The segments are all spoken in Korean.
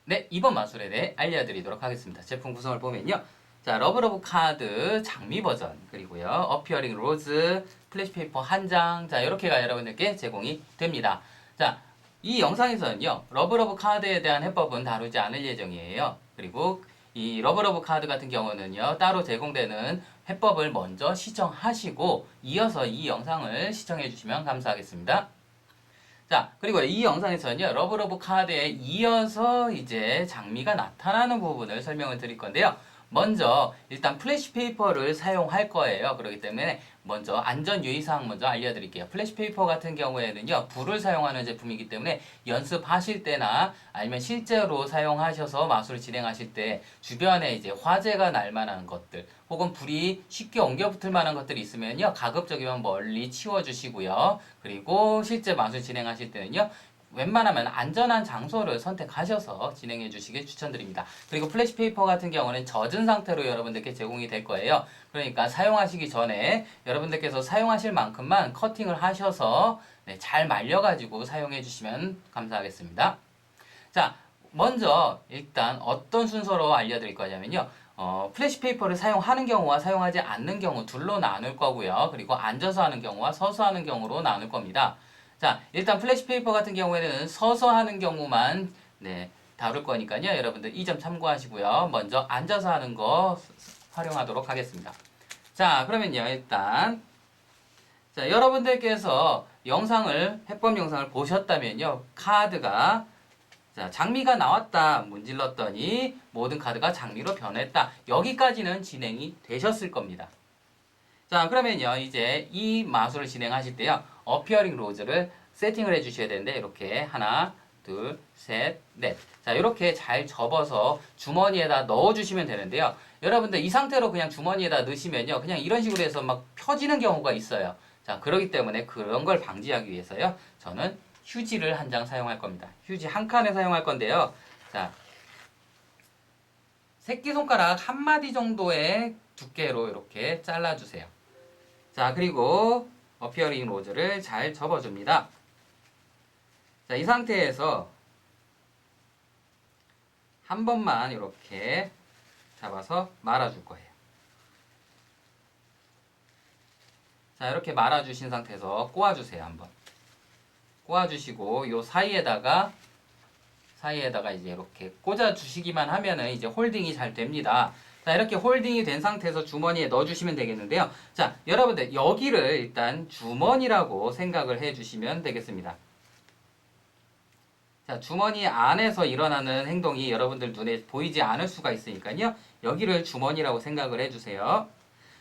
네, 이번 마술에 대해 알려드리도록 하겠습니다. 제품 구성을 보면요. 자, 러브러브 카드 장미 버전, 그리고요, 어피어링 로즈, 플래시 페이퍼 한 장, 자, 이렇게가 여러분들께 제공이 됩니다. 자, 이 영상에서는요, 러브러브 카드에 대한 해법은 다루지 않을 예정이에요. 그리고 이 러브러브 카드 같은 경우는요, 따로 제공되는 해법을 먼저 시청하시고, 이어서 이 영상을 시청해 주시면 감사하겠습니다. 자, 그리고 이 영상에서는요, 러브러브 카드에 이어서 이제 장미가 나타나는 부분을 설명을 드릴 건데요. 먼저, 일단 플래시 페이퍼를 사용할 거예요. 그렇기 때문에 먼저 안전 유의사항 먼저 알려드릴게요. 플래시 페이퍼 같은 경우에는요, 불을 사용하는 제품이기 때문에 연습하실 때나 아니면 실제로 사용하셔서 마술을 진행하실 때 주변에 이제 화재가 날 만한 것들, 혹은 불이 쉽게 옮겨 붙을 만한 것들이 있으면요, 가급적이면 멀리 치워주시고요. 그리고 실제 마술 진행하실 때는요, 웬만하면 안전한 장소를 선택하셔서 진행해 주시길 추천드립니다. 그리고 플래시 페이퍼 같은 경우는 젖은 상태로 여러분들께 제공이 될 거예요. 그러니까 사용하시기 전에 여러분들께서 사용하실 만큼만 커팅을 하셔서 잘 말려가지고 사용해 주시면 감사하겠습니다. 자, 먼저 일단 어떤 순서로 알려드릴 거냐면요. 플래시 페이퍼를 사용하는 경우와 사용하지 않는 경우 둘로 나눌 거고요. 그리고 앉아서 하는 경우와 서서 하는 경우로 나눌 겁니다. 자, 일단 플래시 페이퍼 같은 경우에는 서서 하는 경우만 다룰 거니까요. 여러분들 이 점 참고하시고요. 먼저 앉아서 하는 거 활용하도록 하겠습니다. 자, 그러면요. 일단 자, 여러분들께서 해법 영상을 보셨다면요. 카드가 자, 장미가 나왔다. 문질렀더니 모든 카드가 장미로 변했다. 여기까지는 진행이 되셨을 겁니다. 자, 그러면요. 이제 이 마술을 진행하실 때요. 어피어링 로즈를 세팅을 해 주셔야 되는데 이렇게 하나, 둘, 셋, 넷. 자, 이렇게 잘 접어서 주머니에다 넣어 주시면 되는데요. 여러분들 이 상태로 그냥 주머니에다 넣으시면요. 그냥 이런 식으로 해서 막 펴지는 경우가 있어요. 자, 그렇기 때문에 그런 걸 방지하기 위해서요. 저는 휴지를 한 장 사용할 겁니다. 휴지 한 칸을 사용할 건데요. 자, 새끼손가락 한 마디 정도의 두께로 이렇게 잘라주세요. 자, 그리고 어피어링 로즈를 잘 접어줍니다. 자, 이 상태에서 한 번만 이렇게 잡아서 말아줄 거예요. 자, 이렇게 말아주신 상태에서 꼬아주세요. 한번 꼬아주시고 요 사이에다가 이제 이렇게 꽂아주시기만 하면은 이제 홀딩이 잘 됩니다. 자, 이렇게 홀딩이 된 상태에서 주머니에 넣어주시면 되겠는데요. 자, 여러분들 여기를 일단 주머니라고 생각을 해주시면 되겠습니다. 자, 주머니 안에서 일어나는 행동이 여러분들 눈에 보이지 않을 수가 있으니까요. 여기를 주머니라고 생각을 해주세요.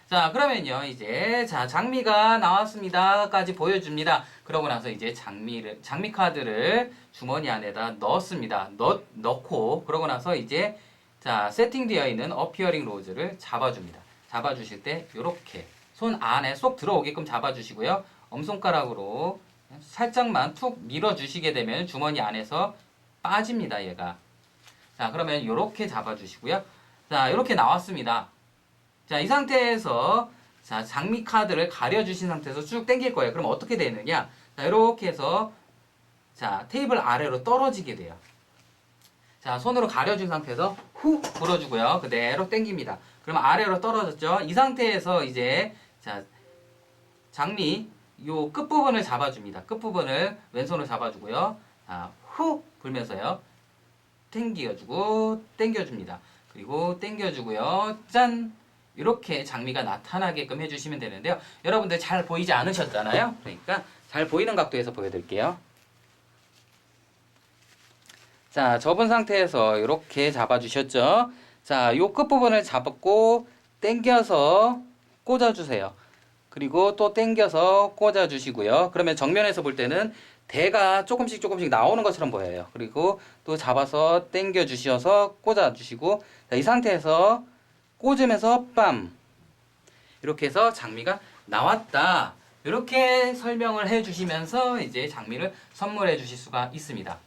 자, 그러면요, 이제, 자, 장미가 나왔습니다.까지 보여줍니다. 그러고 나서 이제 장미 카드를 주머니 안에다 넣었습니다. 넣고, 그러고 나서 이제, 자, 세팅되어 있는 어피어링 로즈를 잡아줍니다. 잡아주실 때, 요렇게, 손 안에 쏙 들어오게끔 잡아주시고요. 엄손가락으로 살짝만 툭 밀어주시게 되면 주머니 안에서 빠집니다, 얘가. 자, 그러면 요렇게 잡아주시고요. 자, 요렇게 나왔습니다. 자, 이 상태에서 자, 장미 카드를 가려주신 상태에서 쭉 당길 거예요. 그럼 어떻게 되느냐? 자, 이렇게 해서 자, 테이블 아래로 떨어지게 돼요. 자, 손으로 가려준 상태에서 후 불어주고요. 그대로 당깁니다. 그럼 아래로 떨어졌죠? 이 상태에서 이제 자, 장미 요 끝부분을 잡아줍니다. 끝부분을 왼손으로 잡아주고요. 자, 후 불면서요. 당겨줍니다. 그리고 당겨주고요. 짠! 이렇게 장미가 나타나게끔 해주시면 되는데요. 여러분들 잘 보이지 않으셨잖아요. 그러니까 잘 보이는 각도에서 보여드릴게요. 자, 접은 상태에서 이렇게 잡아주셨죠. 자, 요 끝부분을 잡고 당겨서 꽂아주세요. 그리고 또 당겨서 꽂아주시고요. 그러면 정면에서 볼 때는 대가 조금씩 나오는 것처럼 보여요. 그리고 또 잡아서 당겨 주셔서 꽂아 주시고, 자, 이 상태에서 꽂으면서 빰 이렇게 해서 장미가 나왔다. 이렇게 설명을 해 주시면서 이제 장미를 선물해 주실 수가 있습니다.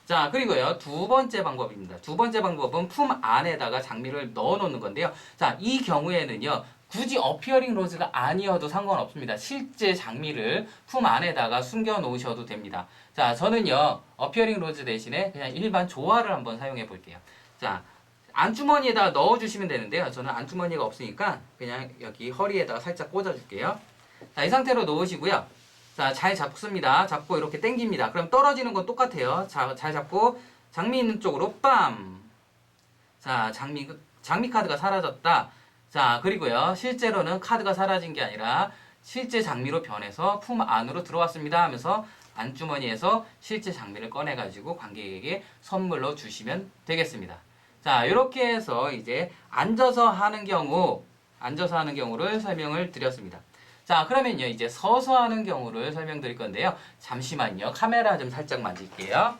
자, 그리고요, 두 번째 방법입니다. 두 번째 방법은 품 안에다가 장미를 넣어 놓는 건데요. 자, 이 경우에는요, 굳이 어피어링 로즈가 아니어도 상관없습니다. 실제 장미를 품 안에다가 숨겨 놓으셔도 됩니다. 자, 저는요, 어피어링 로즈 대신에 그냥 일반 조화를 한번 사용해 볼게요. 자, 안주머니에다 넣어주시면 되는데요. 저는 안주머니가 없으니까 그냥 여기 허리에다가 살짝 꽂아줄게요. 자, 이 상태로 놓으시고요. 자, 잘 잡습니다. 잡고 이렇게 당깁니다. 그럼 떨어지는 건 똑같아요. 자, 잘 잡고 장미 있는 쪽으로 빰! 자, 장미 카드가 사라졌다. 자, 그리고요. 실제로는 카드가 사라진 게 아니라 실제 장미로 변해서 품 안으로 들어왔습니다 하면서 안주머니에서 실제 장미를 꺼내가지고 관객에게 선물로 주시면 되겠습니다. 자, 이렇게 해서 이제 앉아서 하는 경우를 설명을 드렸습니다. 자, 그러면요. 이제 서서 하는 경우를 설명드릴 건데요. 잠시만요. 카메라 좀 살짝 만질게요.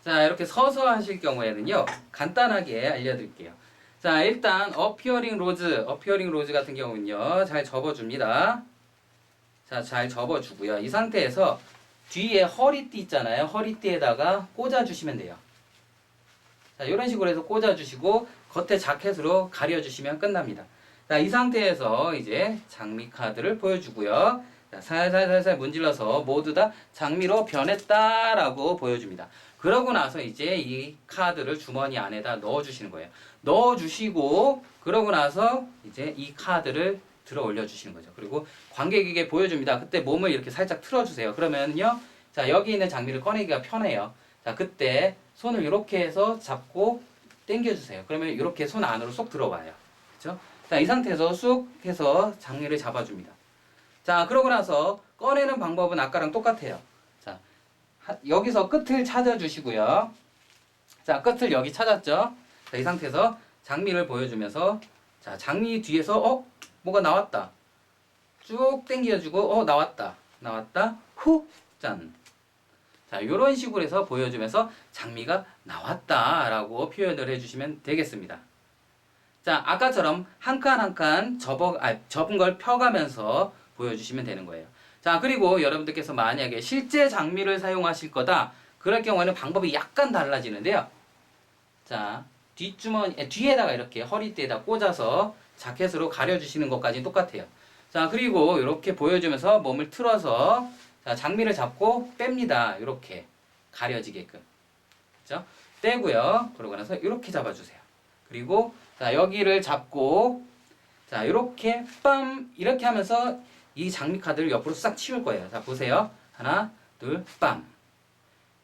자, 이렇게 서서 하실 경우에는요, 간단하게 알려드릴게요. 자, 일단 어피어링 로즈 같은 경우는요, 잘 접어줍니다. 자, 잘 접어주고요. 이 상태에서 뒤에 허리띠 있잖아요. 허리띠에다가 꽂아주시면 돼요. 자, 이런 식으로 해서 꽂아주시고 겉에 자켓으로 가려주시면 끝납니다. 자, 이 상태에서 이제 장미 카드를 보여주고요. 자, 살살살살 문질러서 모두 다 장미로 변했다라고 보여줍니다. 그러고 나서 이제 이 카드를 주머니 안에다 넣어주시는 거예요. 넣어주시고 그러고 나서 이제 이 카드를 들어 올려주시는 거죠. 그리고 관객에게 보여줍니다. 그때 몸을 이렇게 살짝 틀어주세요. 그러면요, 자, 여기 있는 장미를 꺼내기가 편해요. 자, 그때 손을 이렇게 해서 잡고 당겨주세요. 그러면 이렇게 손 안으로 쏙 들어와요. 그렇죠? 자, 이 상태에서 쑥 해서 장미를 잡아줍니다. 자, 그러고 나서 꺼내는 방법은 아까랑 똑같아요. 자, 여기서 끝을 찾아주시고요. 자, 끝을 여기 찾았죠? 자, 이 상태에서 장미를 보여주면서 자, 장미 뒤에서 뭐가 나왔다. 쭉 당겨주고 나왔다. 후, 짠. 자, 요런 식으로 해서 보여주면서 장미가 나왔다라고 표현을 해주시면 되겠습니다. 자, 아까처럼 한 칸 한 칸 접은 걸 펴가면서 보여주시면 되는 거예요. 자, 그리고 여러분들께서 만약에 실제 장미를 사용하실 거다. 그럴 경우에는 방법이 약간 달라지는데요. 자, 뒤에다가 이렇게 허리띠에다 꽂아서 자켓으로 가려주시는 것까지는 똑같아요. 자, 그리고 이렇게 보여주면서 몸을 틀어서 자, 장미를 잡고 뺍니다. 이렇게 가려지게끔. 그죠? 떼고요. 그러고 나서 이렇게 잡아주세요. 그리고 자, 여기를 잡고 자, 이렇게 빰 이렇게 하면서 이 장미 카드를 옆으로 싹 치울 거예요. 자, 보세요. 하나, 둘, 빰.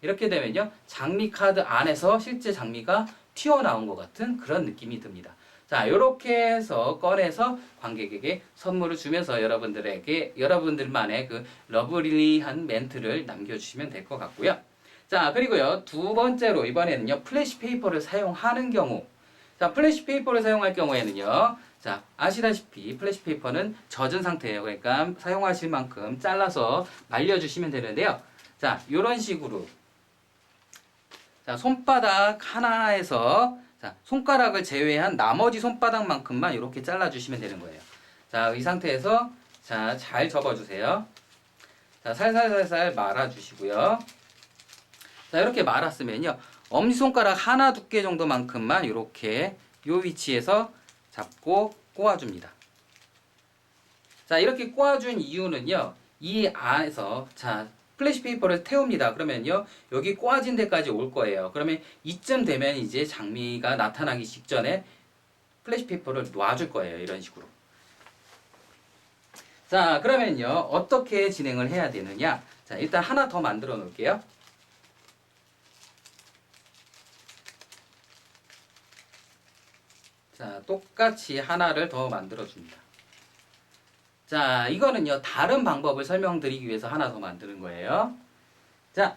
이렇게 되면요, 장미 카드 안에서 실제 장미가 튀어나온 것 같은 그런 느낌이 듭니다. 자, 이렇게 해서 꺼내서 관객에게 선물을 주면서 여러분들만의 그 러브리한 멘트를 남겨주시면 될 것 같고요. 자, 그리고요, 두 번째로 이번에는요, 플래시 페이퍼를 사용하는 경우. 자, 플래시 페이퍼를 사용할 경우에는요, 자, 아시다시피 플래시 페이퍼는 젖은 상태예요. 그러니까 사용하실 만큼 잘라서 말려주시면 되는데요. 자, 이런 식으로. 자, 손바닥 하나에서 자, 손가락을 제외한 나머지 손바닥만큼만 이렇게 잘라주시면 되는 거예요. 자, 이 상태에서 자, 잘 접어주세요. 자, 살살살살 말아주시고요. 자, 이렇게 말았으면요, 엄지손가락 하나 두께 정도만큼만 이렇게 이 위치에서 잡고 꼬아줍니다. 자, 이렇게 꼬아준 이유는요, 이 안에서 자, 플래시 페이퍼를 태웁니다. 그러면요, 여기 꼬아진 데까지 올 거예요. 그러면 이쯤 되면 이제 장미가 나타나기 직전에 플래시 페이퍼를 놔줄 거예요. 이런 식으로. 자, 그러면요, 어떻게 진행을 해야 되느냐? 자, 일단 하나 더 만들어 놓을게요. 자, 똑같이 하나를 더 만들어 줍니다. 자, 이거는요, 다른 방법을 설명드리기 위해서 하나 더 만드는 거예요. 자,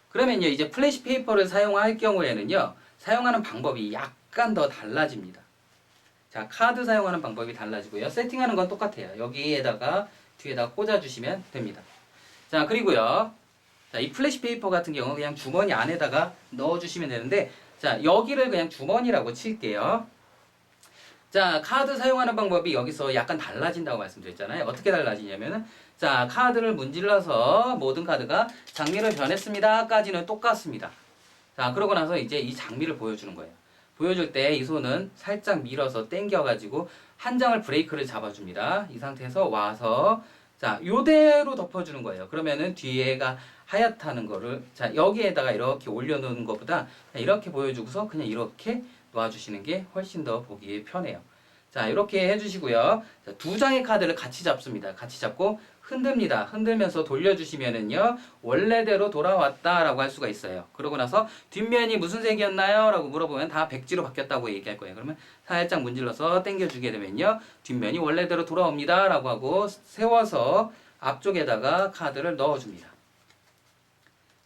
그러면요, 이제 플래시 페이퍼를 사용할 경우에는요, 사용하는 방법이 약간 더 달라집니다. 자, 카드 사용하는 방법이 달라지고요. 세팅하는 건 똑같아요. 여기에다가 뒤에다가 꽂아주시면 됩니다. 자, 그리고요, 자, 이 플래시 페이퍼 같은 경우 그냥 주머니 안에다가 넣어주시면 되는데, 자, 여기를 그냥 주머니라고 칠게요. 자, 카드 사용하는 방법이 여기서 약간 달라진다고 말씀드렸잖아요. 어떻게 달라지냐면은, 자, 카드를 문질러서 모든 카드가 장미를 변했습니다까지는 똑같습니다. 자, 그러고 나서 이제 이 장미를 보여주는 거예요. 보여줄 때 이 손은 살짝 밀어서 당겨가지고 한 장을 브레이크를 잡아줍니다. 이 상태에서 와서 자, 요대로 덮어주는 거예요. 그러면은 뒤에가 하얗다는 거를 자, 여기에다가 이렇게 올려놓는 것보다 이렇게 보여주고서 그냥 이렇게 놔주시는 게 훨씬 더 보기에 편해요. 자, 이렇게 해주시고요. 자, 두 장의 카드를 같이 잡습니다. 같이 잡고 흔듭니다. 흔들면서 돌려주시면은요, 원래대로 돌아왔다라고 할 수가 있어요. 그러고 나서 뒷면이 무슨 색이었나요? 라고 물어보면 다 백지로 바뀌었다고 얘기할 거예요. 그러면 살짝 문질러서 당겨주게 되면요, 뒷면이 원래대로 돌아옵니다. 라고 하고 세워서 앞쪽에다가 카드를 넣어줍니다.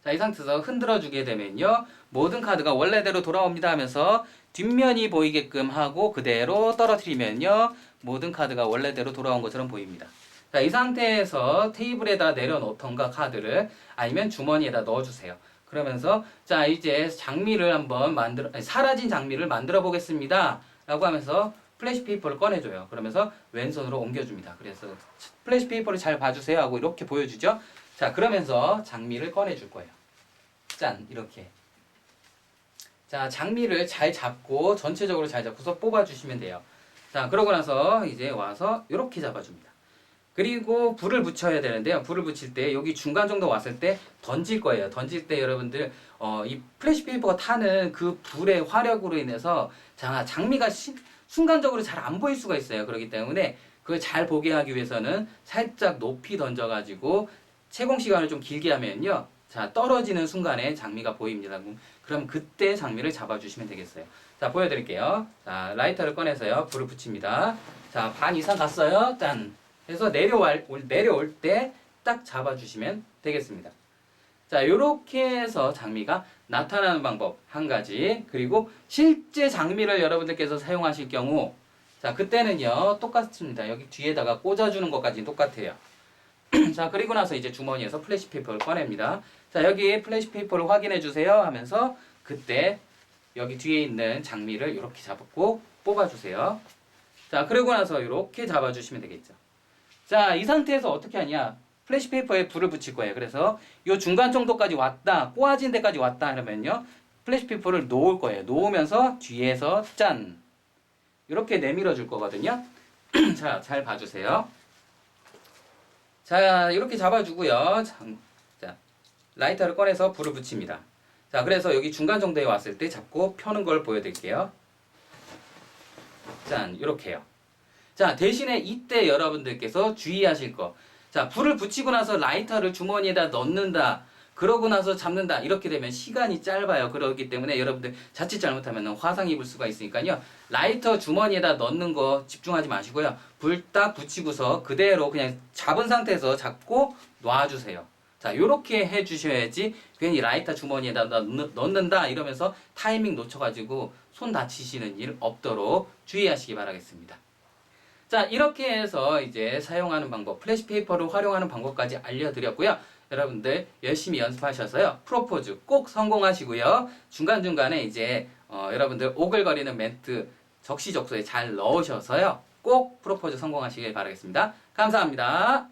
자, 이 상태에서 흔들어주게 되면요, 모든 카드가 원래대로 돌아옵니다 하면서 뒷면이 보이게끔 하고 그대로 떨어뜨리면요, 모든 카드가 원래대로 돌아온 것처럼 보입니다. 자, 이 상태에서 테이블에다 내려놓던가 카드를 아니면 주머니에다 넣어주세요. 그러면서 자, 이제 장미를 한번 사라진 장미를 만들어 보겠습니다. 라고 하면서 플래시 페이퍼를 꺼내줘요. 그러면서 왼손으로 옮겨줍니다. 그래서 플래시 페이퍼를 잘 봐주세요 하고 이렇게 보여주죠. 자, 그러면서 장미를 꺼내줄 거예요. 짠, 이렇게. 자, 장미를 잘 잡고 전체적으로 잘 잡고서 뽑아주시면 돼요. 자, 그러고 나서 이제 와서 이렇게 잡아줍니다. 그리고 불을 붙여야 되는데요. 불을 붙일 때 여기 중간 정도 왔을 때 던질 거예요. 던질 때 여러분들 이 플래시 페이퍼가 타는 그 불의 화력으로 인해서 장미가 순간적으로 잘 안 보일 수가 있어요. 그렇기 때문에 그걸 잘 보게 하기 위해서는 살짝 높이 던져가지고 채공 시간을 좀 길게 하면요. 자, 떨어지는 순간에 장미가 보입니다. 그럼 그때 장미를 잡아주시면 되겠어요. 자, 보여드릴게요. 자, 라이터를 꺼내서요. 불을 붙입니다. 자, 반 이상 갔어요. 짠! 해서 내려올 때 딱 잡아주시면 되겠습니다. 자, 요렇게 해서 장미가 나타나는 방법 한 가지. 그리고 실제 장미를 여러분들께서 사용하실 경우 자, 그때는요. 똑같습니다. 여기 뒤에다가 꽂아주는 것까지는 똑같아요. 자, 그리고 나서 이제 주머니에서 플래시 페이퍼를 꺼냅니다. 자, 여기 플래시 페이퍼를 확인해 주세요 하면서 그때 여기 뒤에 있는 장미를 이렇게 잡고 뽑아주세요. 자, 그리고 나서 이렇게 잡아주시면 되겠죠. 자, 이 상태에서 어떻게 하냐? 플래시 페이퍼에 불을 붙일 거예요. 그래서 이 중간 정도까지 왔다, 꼬아진 데까지 왔다 하면요, 플래시 페이퍼를 놓을 거예요. 놓으면서 뒤에서 짠! 이렇게 내밀어 줄 거거든요. 자, 잘 봐주세요. 자, 이렇게 잡아주고요. 자, 라이터를 꺼내서 불을 붙입니다. 자, 그래서 여기 중간 정도에 왔을 때 잡고 펴는 걸 보여드릴게요. 짠, 이렇게요. 자, 대신에 이때 여러분들께서 주의하실 거. 자, 불을 붙이고 나서 라이터를 주머니에다 넣는다. 그러고 나서 잡는다. 이렇게 되면 시간이 짧아요. 그렇기 때문에 여러분들 자칫 잘못하면 화상 입을 수가 있으니까요. 라이터 주머니에다 넣는 거 집중하지 마시고요. 불 딱 붙이고서 그대로 그냥 잡은 상태에서 잡고 놔주세요. 자, 요렇게 해주셔야지 괜히 라이터 주머니에다 넣는다 이러면서 타이밍 놓쳐가지고 손 다치시는 일 없도록 주의하시기 바라겠습니다. 자, 이렇게 해서 이제 사용하는 방법, 플래시 페이퍼를 활용하는 방법까지 알려드렸고요. 여러분들 열심히 연습하셔서요. 프로포즈 꼭 성공하시고요. 중간중간에 이제 여러분들 오글거리는 멘트 적시적소에 잘 넣으셔서요. 꼭 프로포즈 성공하시길 바라겠습니다. 감사합니다.